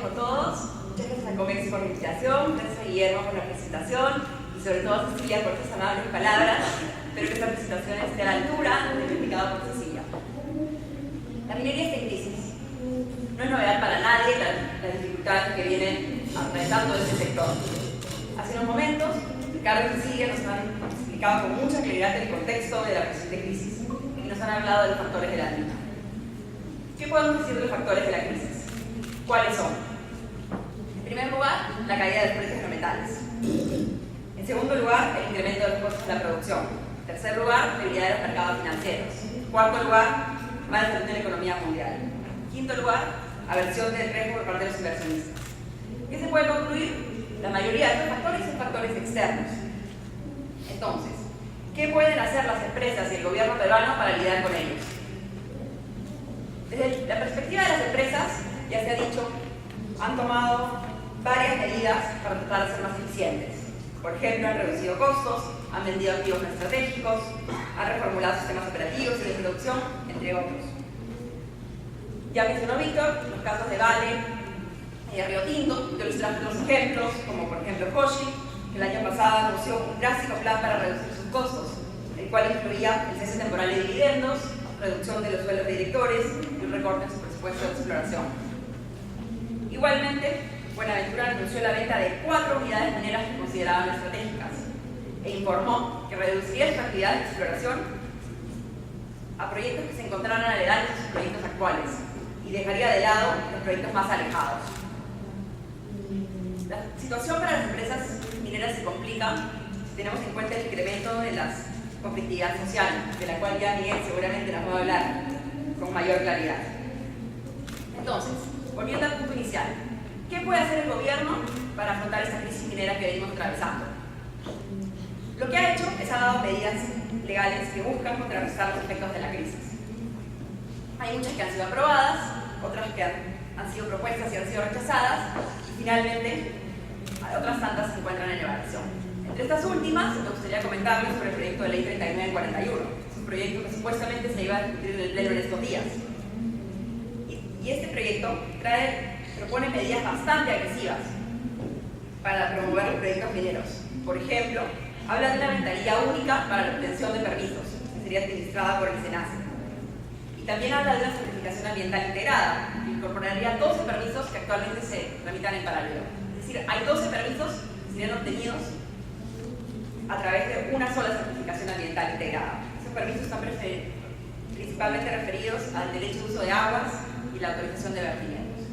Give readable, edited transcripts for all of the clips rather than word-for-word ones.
con todos. Muchas gracias a Comex por la invitación, gracias a Guillermo por la presentación y sobre todo a Cecilia por sus amables palabras. Espero que esta presentación esté a la altura de lo indicado por Cecilia. La minería está en crisis. No es novedad para nadie las dificultades que vienen atravesando este sector. Hace unos momentos, Ricardo y Cecilia nos han explicado con mucha claridad el contexto de la presente crisis y nos han hablado de los factores de la misma. ¿Qué podemos decir de los factores de la crisis? ¿Cuáles son? En primer lugar, la caída de los precios de los metales. En segundo lugar, el incremento de los costos de la producción. En tercer lugar, debilidad de los mercados financieros. En cuarto lugar, mala salud de la economía mundial. En quinto lugar, aversión del riesgo por parte de los inversionistas. ¿Qué se puede concluir? La mayoría de estos factores son factores externos. Entonces, ¿qué pueden hacer las empresas y el gobierno peruano para lidiar con ellos? Desde la perspectiva de las empresas, ya se ha dicho, han tomado varias medidas para tratar de ser más eficientes. Por ejemplo, han reducido costos, han vendido activos no estratégicos, han reformulado sistemas operativos y de producción, entre otros. Ya mencionó Víctor los casos de Vale y de Río Tinto, que ilustraron otros ejemplos, como por ejemplo Hoshi, que el año pasado anunció un drástico plan para reducir sus costos, el cual incluía el cese temporal de dividendos, reducción de los sueldos de directores y un recorte en su presupuesto de exploración. Igualmente, Buenaventura anunció la venta de 4 unidades mineras que consideraban estratégicas e informó que reduciría su actividad de exploración a proyectos que se encontraran aledaños a sus proyectos actuales y dejaría de lado los proyectos más alejados. La situación para las empresas mineras se complica si tenemos en cuenta el incremento de la conflictividad social, de la cual ya Miguel seguramente nos va a hablar con mayor claridad. Entonces, volviendo al punto inicial, ¿qué puede hacer el gobierno para afrontar esta crisis minera que venimos atravesando? Lo que ha hecho es ha dado medidas legales que buscan contrarrestar los efectos de la crisis. Hay muchas que han sido aprobadas, otras que han sido propuestas y han sido rechazadas, y finalmente otras tantas se encuentran en evaluación. Entre estas últimas, me gustaría comentarles sobre el proyecto de ley 3941. Es un proyecto que supuestamente se iba a discutir en el pleno en estos días. Y este proyecto propone medidas bastante agresivas para promover los proyectos mineros. Por ejemplo, habla de una ventanilla única para la obtención de permisos, que sería administrada por el SENACE. Y también habla de una certificación ambiental integrada, que incorporaría 12 permisos que actualmente se tramitan en paralelo. Es decir, hay 12 permisos que serían obtenidos a través de una sola certificación ambiental integrada. Esos permisos están principalmente referidos al derecho de uso de aguas y la autorización de vertimientos.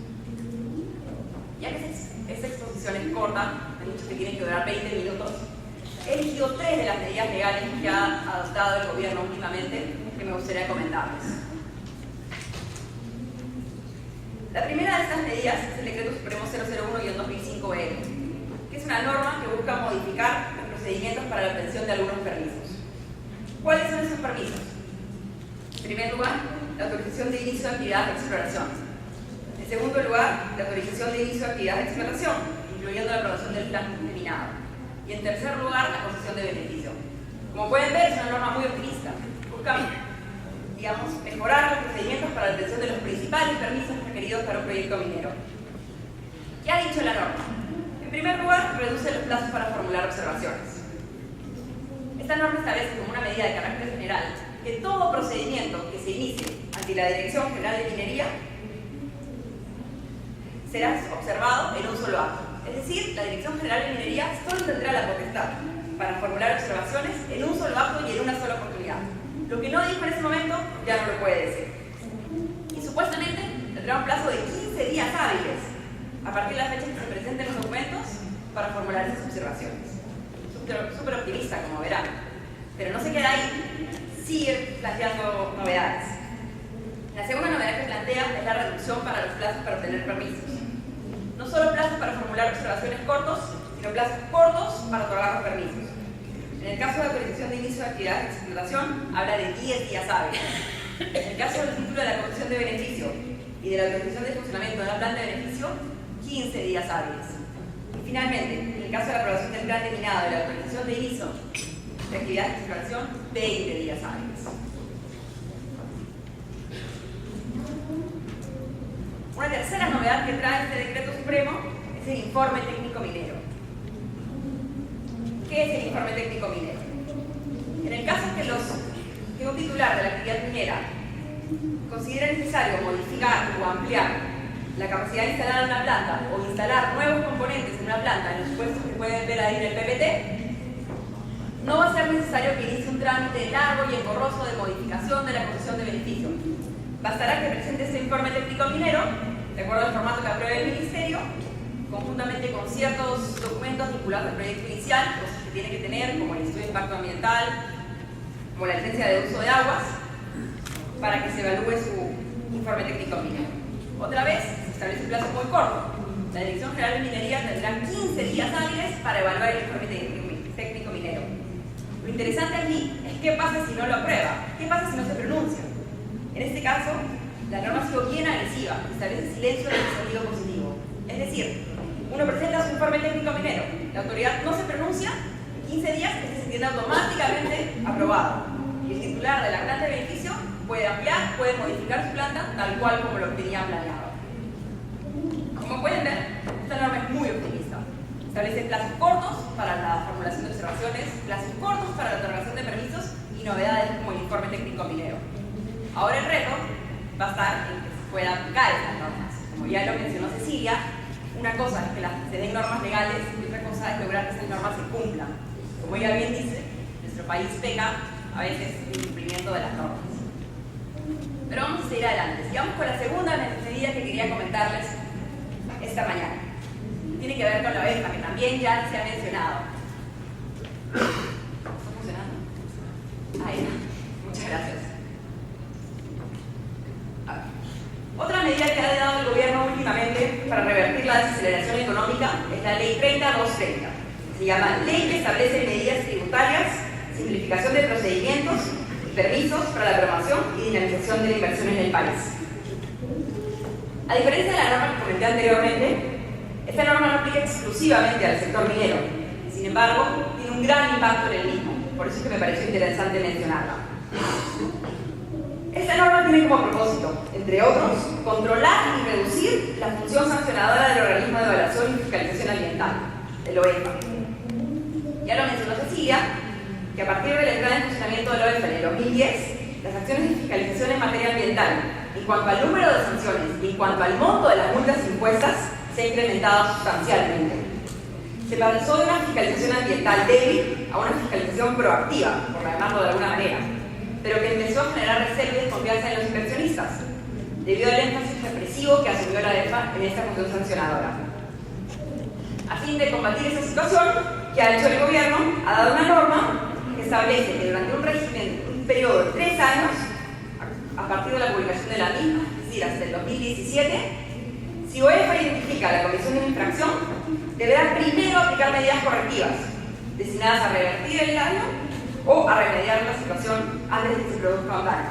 Ya que esta exposición es corta, hay muchos que tienen que durar 20 minutos, he elegido 3 de las medidas legales que ha adoptado el gobierno últimamente que me gustaría comentarles. La primera de estas medidas es el Decreto Supremo 001-2005-E, que es una norma que busca modificar los procedimientos para la obtención de algunos permisos. ¿Cuáles son esos permisos? En primer lugar, la autorización de inicio de actividad de exploración. En segundo lugar, la autorización de inicio de actividad de exploración, incluyendo la aprobación del plan de minado. Y en tercer lugar, la concesión de beneficio. Como pueden ver, es una norma muy optimista. Busca, mejorar los procedimientos para la obtención de los principales permisos requeridos para un proyecto minero. ¿Qué ha dicho la norma? En primer lugar, reduce los plazos para formular observaciones. Esta norma establece como una medida de carácter general que todo procedimiento que se inicie ante la Dirección General de Minería será observado en un solo acto. Es decir, la Dirección General de Minería solo tendrá la potestad para formular observaciones en un solo acto y en una sola oportunidad. Lo que no dijo en ese momento ya no lo puede decir. Y supuestamente tendrá un plazo de 15 días hábiles a partir de la fecha que se presenten los documentos para formular esas observaciones. Súper optimista, como verán. Pero no se queda ahí, sigue planteando novedades. La segunda novedad que plantea es la reducción para los plazos para obtener permisos. No solo plazos para formular observaciones cortos, sino plazos cortos para otorgar los permisos. En el caso de autorización de inicio de actividad de explotación, habla de 10 días hábiles. En el caso del título de la concesión de beneficio y de la autorización de funcionamiento de la plan de beneficio, 15 días hábiles. Y finalmente, en el caso de la aprobación del plan de minado y la autorización de inicio de actividad de exploración, 20 días hábiles. Una tercera novedad que trae este decreto Supremo es el informe técnico minero. ¿Qué es el informe técnico minero? En el caso que un titular de la actividad minera considere necesario modificar o ampliar la capacidad instalada en una planta o instalar nuevos componentes en una planta en los supuestos que pueden ver ahí en el PPT, no va a ser necesario que inicie un trámite largo y engorroso de modificación de la concesión de beneficio. Bastará que presente este informe técnico minero, de acuerdo al formato que apruebe el Ministerio, conjuntamente con ciertos documentos vinculados al proyecto inicial, cosas que tiene que tener, como el estudio de impacto ambiental, como la licencia de uso de aguas, para que se evalúe su informe técnico minero. Otra vez, se establece un plazo muy corto. La Dirección General de Minería tendrá 15 días hábiles para evaluar el informe técnico minero. Lo interesante aquí es qué pasa si no lo aprueba, qué pasa si no se pronuncia. En este caso, la norma ha sido bien agresiva, establece silencio en el sentido positivo. Es decir, uno presenta su informe técnico minero, la autoridad no se pronuncia, en 15 días este se entiende automáticamente aprobado. Y el titular de la planta de beneficio puede ampliar, puede modificar su planta tal cual como lo tenía planeado. Como pueden ver, esta norma es muy optimista. Establece plazos cortos para la formulación de observaciones, plazos cortos para la otorgación de permisos y novedades como el informe técnico minero. Ahora el reto va a estar en que se puedan aplicar estas normas. Como ya lo mencionó Cecilia, una cosa es que se den normas legales y otra cosa es lograr que estas normas se cumplan. Como ella bien dice, nuestro país peca a veces en el cumplimiento de las normas. Pero vamos a seguir adelante. Sigamos con la segunda medida que quería comentarles esta mañana. Tiene que ver con la OEFA, que también ya se ha mencionado. ¿Está funcionando? Ahí está. Muchas gracias. Otra medida que ha dado el gobierno últimamente para revertir la desaceleración económica es la Ley 30-230. Se llama Ley que establece medidas tributarias, simplificación de procedimientos y permisos para la promoción y dinamización de la inversión en el país. A diferencia de la norma que comenté anteriormente, esta norma no aplica exclusivamente al sector minero. Sin embargo, tiene un gran impacto en el mismo. Por eso es que me pareció interesante mencionarla. Esta norma tiene como propósito, entre otros, controlar y reducir la función sancionadora del organismo de evaluación y fiscalización ambiental, el OEFA. Ya lo mencionó Cecilia, que a partir de la entrada en funcionamiento del OEFA en el 2010, las acciones de fiscalización en materia ambiental, en cuanto al número de sanciones y en cuanto al monto de las multas impuestas, se ha incrementado sustancialmente. Se pasó de una fiscalización ambiental débil a una fiscalización proactiva, por llamarlo de alguna manera, pero que empezó a generar recelo y desconfianza en los inversionistas, debido al énfasis represivo que asumió la OEFA en esta función sancionadora. A fin de combatir esa situación, que ha hecho el gobierno, ha dado una norma que establece que durante un periodo de 3 años, a partir de la publicación de la misma, es decir, hasta el 2017, si OEFA identifica la comisión de una infracción, deberá primero aplicar medidas correctivas destinadas a revertir el daño o a remediar la situación antes de que se produzca un daño.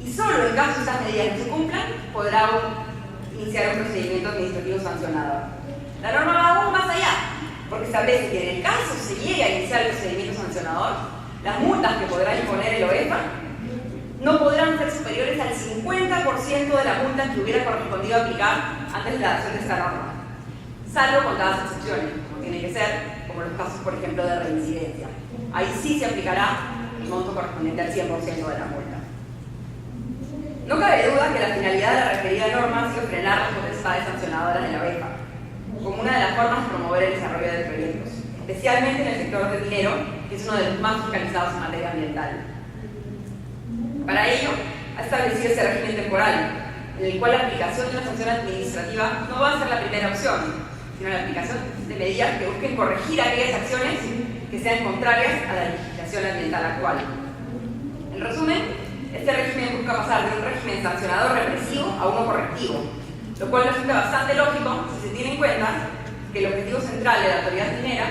Y solo en caso de estas medidas no se cumplan, podrá iniciar un procedimiento administrativo sancionador. La norma va aún más allá, porque establece que en el caso se llegue a iniciar el procedimiento sancionador, las multas que podrá imponer el OEFA no podrán ser superiores al 50% de la multa que hubiera correspondido aplicar antes de la adopción de esta norma, salvo con dadas excepciones, como tiene que ser, como los casos, por ejemplo, de reincidencia. Ahí sí se aplicará el monto correspondiente al 100% de la multa. No cabe duda que la finalidad de la referida norma ha sido frenar las potestades sancionadoras de la OEFA, como una de las formas de promover el desarrollo de proyectos, especialmente en el sector del minero, que es uno de los más fiscalizados en materia ambiental. Para ello, ha establecido ese régimen temporal, en el cual la aplicación de una sanción administrativa no va a ser la primera opción, sino la aplicación de medidas que busquen corregir aquellas acciones que sean contrarias a la legislación ambiental actual. En resumen, este régimen busca pasar de un régimen sancionador represivo a uno correctivo, lo cual resulta bastante lógico si se tiene en cuenta que el objetivo central de la autoridad minera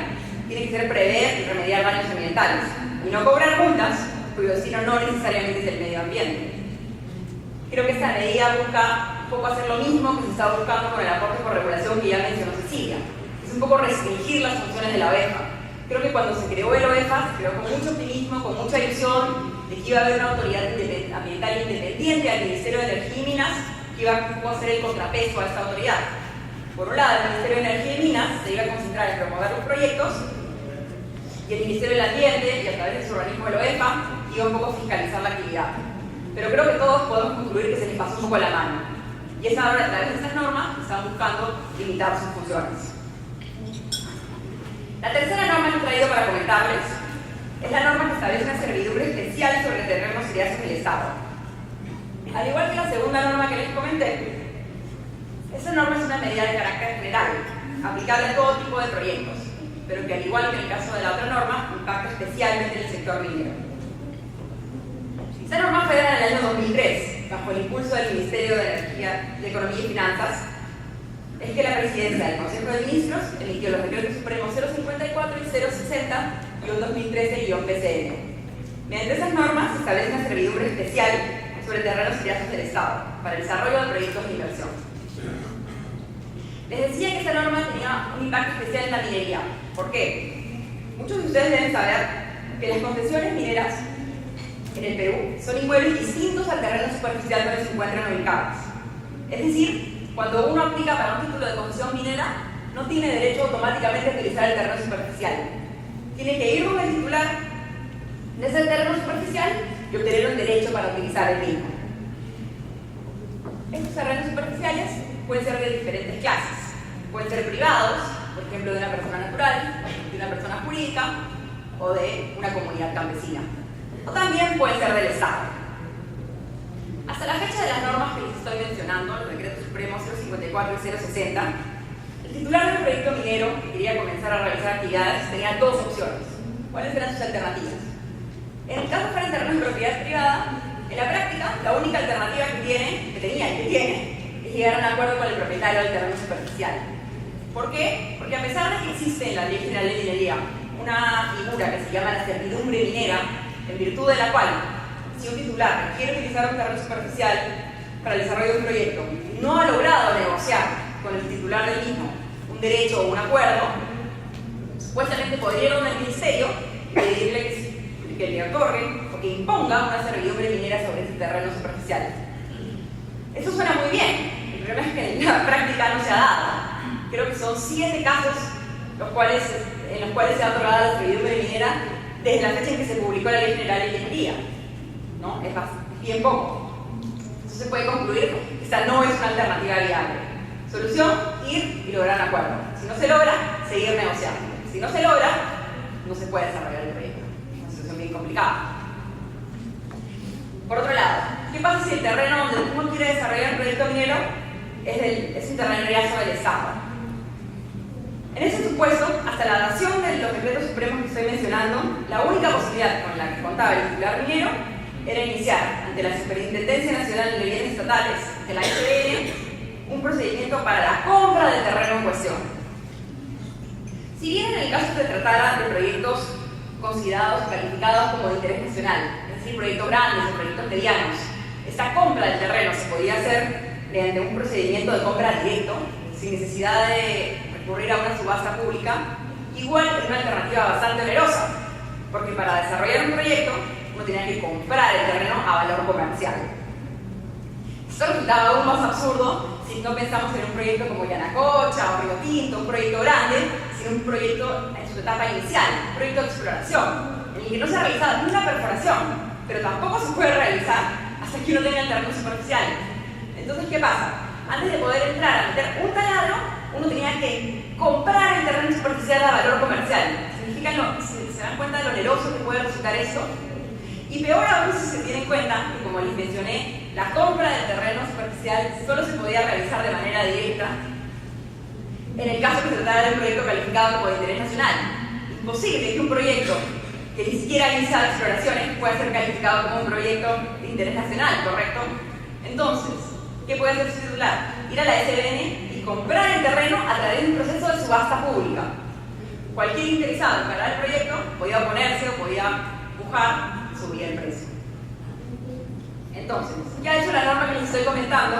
tiene que ser prever y remediar daños ambientales, y no cobrar multas cuyo destino no necesariamente es el medio ambiente. Creo que esta medida busca un poco hacer lo mismo que se está buscando con el aporte por regulación que ya mencionó Cecilia. Es un poco restringir las funciones de la OEFA. Creo que cuando se creó el OEFA, se creó con mucho optimismo, con mucha ilusión de que iba a haber una autoridad ambiental independiente al Ministerio de Energía y Minas que iba a ser el contrapeso a esta autoridad. Por un lado, el Ministerio de Energía y Minas se iba a concentrar en promover los proyectos y el Ministerio del Ambiente, y a través de su organismo, el OEFA, iba un poco a fiscalizar la actividad. Pero creo que todos podemos concluir que se les pasó un poco la mano. Y es ahora, a través de estas normas, están buscando limitar sus funciones. La tercera norma que he traído para comentarles es la norma que establece una servidumbre especial sobre terrenos y áreas del Estado. Al igual que la segunda norma que les comenté, esta norma es una medida de carácter general, aplicable a todo tipo de proyectos, pero que al igual que en el caso de la otra norma, impacta especialmente en el sector minero. Esta norma fue dada en el año 2003, bajo el impulso del Ministerio de Energía, de Economía y Finanzas. Es que la Presidencia del Consejo de Ministros emitió los decretos supremos 054 y 060 y un 2013-PCN. Mediante esas normas se establece una servidumbre especial sobre terrenos y áreas del Estado para el desarrollo de proyectos de inversión. Les decía que esta norma tenía un impacto especial en la minería. ¿Por qué? Muchos de ustedes deben saber que las concesiones mineras en el Perú son inmuebles distintos al terreno superficial donde se encuentran ubicados. Es decir, cuando uno aplica para un título de concesión minera, no tiene derecho automáticamente a utilizar el terreno superficial. Tiene que ir con el titular de ese terreno superficial y obtener un derecho para utilizar el mismo. Estos terrenos superficiales pueden ser de diferentes clases. Pueden ser privados, por ejemplo, de una persona natural, de una persona jurídica o de una comunidad campesina. O también pueden ser del Estado. Hasta la fecha de las normas que les estoy mencionando, los decretos supremos 054 y 060, el titular del proyecto minero que quería comenzar a realizar actividades tenía dos opciones. ¿Cuáles eran sus alternativas? En el caso fuera en terrenos de propiedad privada, en la práctica, la única alternativa que tiene, es llegar a un acuerdo con el propietario del terreno superficial. ¿Por qué? Porque a pesar de que existe en la Ley General de Minería una figura que se llama la servidumbre minera, en virtud de la cual, si un titular quiere utilizar un terreno superficial para el desarrollo de un proyecto, no ha logrado negociar con el titular del mismo un derecho o un acuerdo, supuestamente podría ir a un ministerio y pedirle que le otorgue o que imponga una servidumbre minera sobre ese terreno superficial. Eso suena muy bien, el problema es que en la práctica no se ha dado. Creo que son 7 casos en los cuales se ha otorgado la servidumbre minera desde la fecha en que se publicó la Ley General de Minería, ¿no? Es bien poco. Entonces se puede concluir que esta no es una alternativa viable. Solución, ir y lograr un acuerdo. Si no se logra, seguir negociando. Si no se logra, no se puede desarrollar el proyecto. Es una situación bien complicada. Por otro lado, ¿qué pasa si el terreno donde uno quiere desarrollar un proyecto minero es un terreno del Estado? En ese supuesto, hasta la dación de los decretos supremos que estoy mencionando, la única posibilidad con la que contaba el titular minero era iniciar ante la Superintendencia Nacional de Bienes Estatales, de la SBN, un procedimiento para la compra del terreno en cuestión. Si bien en el caso se tratara de proyectos considerados o calificados como de interés nacional, es decir, proyectos grandes o proyectos medianos, esta compra del terreno se podía hacer mediante un procedimiento de compra directo, sin necesidad de recurrir a una subasta pública, igual es una alternativa bastante onerosa, porque para desarrollar un proyecto uno tenía que comprar el terreno a valor comercial. Esto resultaba aún más absurdo si no pensamos en un proyecto como Yanacocha o Río Tinto, un proyecto grande, sino un proyecto en su etapa inicial, un proyecto de exploración, en el que no se ha realizado ni una perforación, pero tampoco se puede realizar hasta que uno tenga el terreno superficial. Entonces, ¿qué pasa? Antes de poder entrar a meter un taladro, uno tenía que comprar el terreno superficial a valor comercial. ¿Se dan cuenta de lo oneroso que puede resultar esto? Y peor aún si se tiene en cuenta que, como les mencioné, la compra del terreno superficial solo se podía realizar de manera directa en el caso que se tratara de un proyecto calificado como de interés nacional. Imposible que un proyecto que ni siquiera ha iniciado exploraciones pueda ser calificado como un proyecto de interés nacional, ¿correcto? Entonces, ¿qué puede hacer su titular? Ir a la SBN y comprar el terreno a través de un proceso de subasta pública. Cualquier interesado en ganar el proyecto podía oponerse o podía pujar y subir el precio. Entonces, ya hecho la norma que les estoy comentando,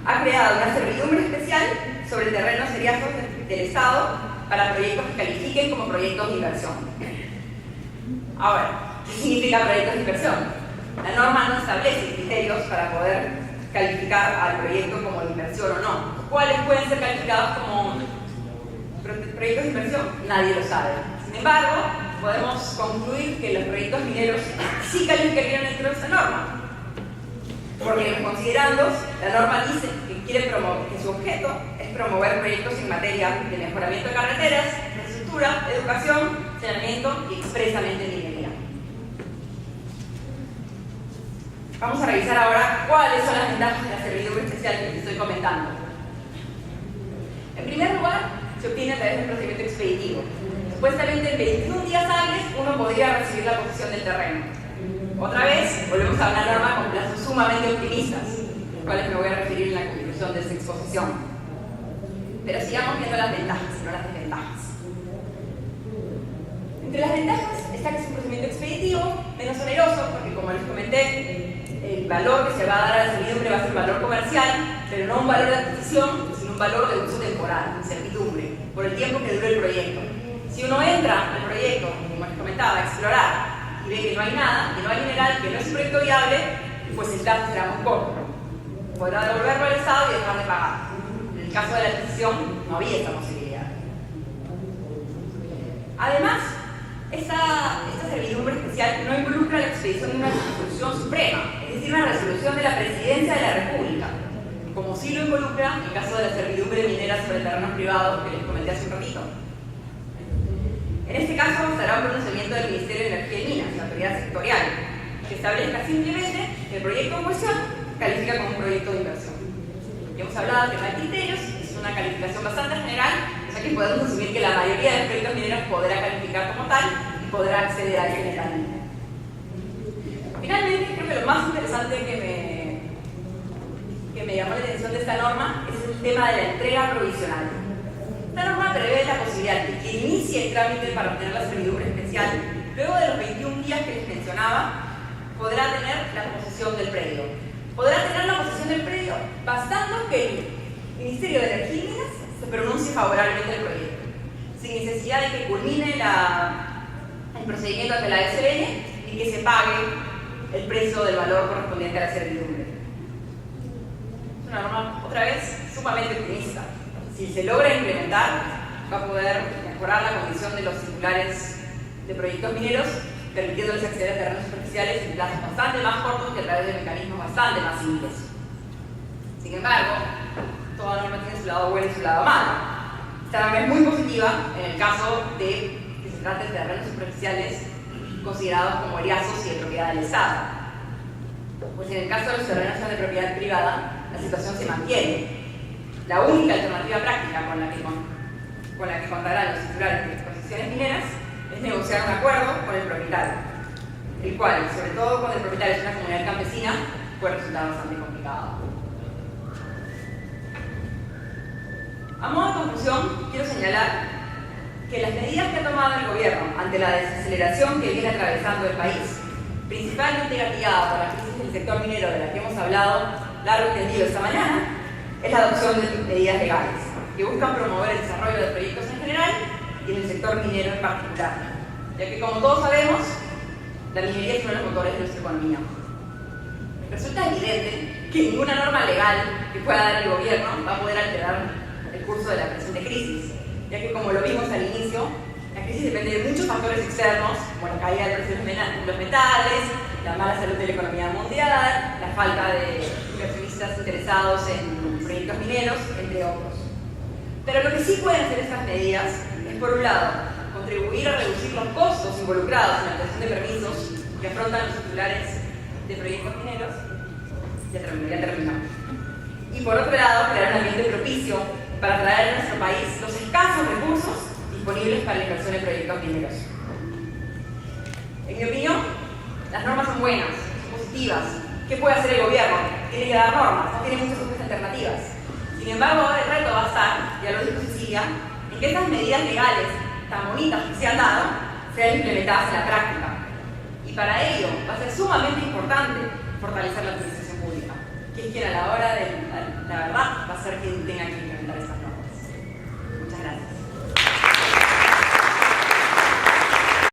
ha creado una servidumbre especial sobre terrenos seriazos del Estado para proyectos que califiquen como proyectos de inversión. Ahora, ¿qué significa proyectos de inversión? La norma no establece criterios para poder calificar al proyecto como de inversión o no. ¿Cuáles pueden ser calificados como proyectos de inversión? Nadie lo sabe. Sin embargo, podemos concluir que los proyectos mineros sí calificarían dentro de esta norma. Porque considerando, la norma dice que quiere que su objeto es promover proyectos en materia de mejoramiento de carreteras, infraestructura, educación, saneamiento y expresamente minería. Vamos a revisar ahora cuáles son las ventajas de la servidumbre especial que les estoy comentando. En primer lugar, se obtiene a través de un procedimiento expeditivo. Supuestamente en 21 días hábiles uno podría recibir la posesión del terreno. Otra vez, volvemos a una norma con plazos sumamente optimistas, los cuales me voy a referir en la conclusión de esta exposición. Pero sigamos viendo las ventajas y no las desventajas. Entre las ventajas está que es un procedimiento expeditivo, menos oneroso, porque como les comenté, el valor que se va a dar a la servidumbre va a ser valor comercial, pero no un valor de adquisición, sino un valor de uso temporal, servidumbre, por el tiempo que dure el proyecto. Si uno entra al proyecto, como les comentaba, a explorar, y ve que no hay nada, que no hay mineral, que no es un proyecto viable, pues el plazo será muy corto. Podrá devolverlo al Estado y dejar de pagar. En el caso de la adquisición, no había esta posibilidad. Además, esta servidumbre especial no involucra la expedición de una resolución suprema, es decir, una resolución de la Presidencia de la República, como sí lo involucra en el caso de la servidumbre minera sobre terrenos privados que les comenté hace un ratito. En este caso, será un pronunciamiento del Ministerio de Energía y Minas, la autoridad sectorial, que establezca simplemente que el proyecto en cuestión califica como un proyecto de inversión. Ya hemos hablado que no hay criterios, es una calificación bastante general, o sea que podemos asumir que la mayoría de los proyectos mineros podrá calificar como tal y podrá acceder a él generalmente. Finalmente, creo que lo más interesante que me llamó la atención de esta norma es el tema de la entrega provisional. Esta norma prevé la posibilidad de que inicie el trámite para obtener la servidumbre especial. Luego de los 21 días que les mencionaba, podrá tener la posesión del predio. Podrá tener la posesión del predio bastando que el Ministerio de Energía y Minas se pronuncie favorablemente al proyecto, sin necesidad de que culmine el procedimiento ante la SLN y que se pague el precio del valor correspondiente a la servidumbre. Es una norma, otra vez, sumamente optimista. Si se logra implementar, va a poder mejorar la condición de los titulares de proyectos mineros, permitiéndoles acceder a terrenos superficiales en plazos bastante más cortos que a través de mecanismos bastante más simples. Sin embargo, toda norma tiene su lado bueno y su lado malo. Esta norma es muy positiva en el caso de que se trate de terrenos superficiales considerados como heriazos y de propiedad del Estado. Pues en el caso de los terrenos que son de propiedad privada, la situación se mantiene. La única alternativa práctica con la que contarán los titulares de exposiciones mineras es negociar un acuerdo con el propietario, el cual, sobre todo cuando el propietario es una comunidad campesina, puede resultar bastante complicado. A modo de conclusión, quiero señalar que las medidas que ha tomado el gobierno ante la desaceleración que viene atravesando el país, principalmente gatillada por la crisis del sector minero de la que hemos hablado largo y tendido esta mañana, es la adopción de medidas legales que buscan promover el desarrollo de proyectos en general y en el sector minero en particular, ya que como todos sabemos, la minería es uno de los motores de nuestra economía. Resulta evidente que ninguna norma legal que pueda dar el gobierno va a poder alterar el curso de la presente crisis, ya que como lo vimos al inicio, la crisis depende de muchos factores externos, como la caída del precio de los metales, la mala salud de la economía mundial, la falta de inversionistas interesados en proyectos mineros, entre otros. Pero lo que sí pueden hacer estas medidas es, por un lado, contribuir a reducir los costos involucrados en la obtención de permisos que afrontan los titulares de proyectos mineros, ya terminó. Y por otro lado, crear un ambiente propicio para traer a nuestro país los escasos recursos disponibles para la inversión en proyectos mineros. En mi opinión, las normas son buenas, son positivas. ¿Qué puede hacer el gobierno? Tiene que dar normas, no tiene muchas otras alternativas. Sin embargo, ahora el reto va a estar, ya lo dijo Cecilia, en que estas medidas legales tan bonitas que se han dado sean implementadas en la práctica. Y para ello va a ser sumamente importante fortalecer la administración pública, que es quien a la hora de la verdad va a ser quien tenga que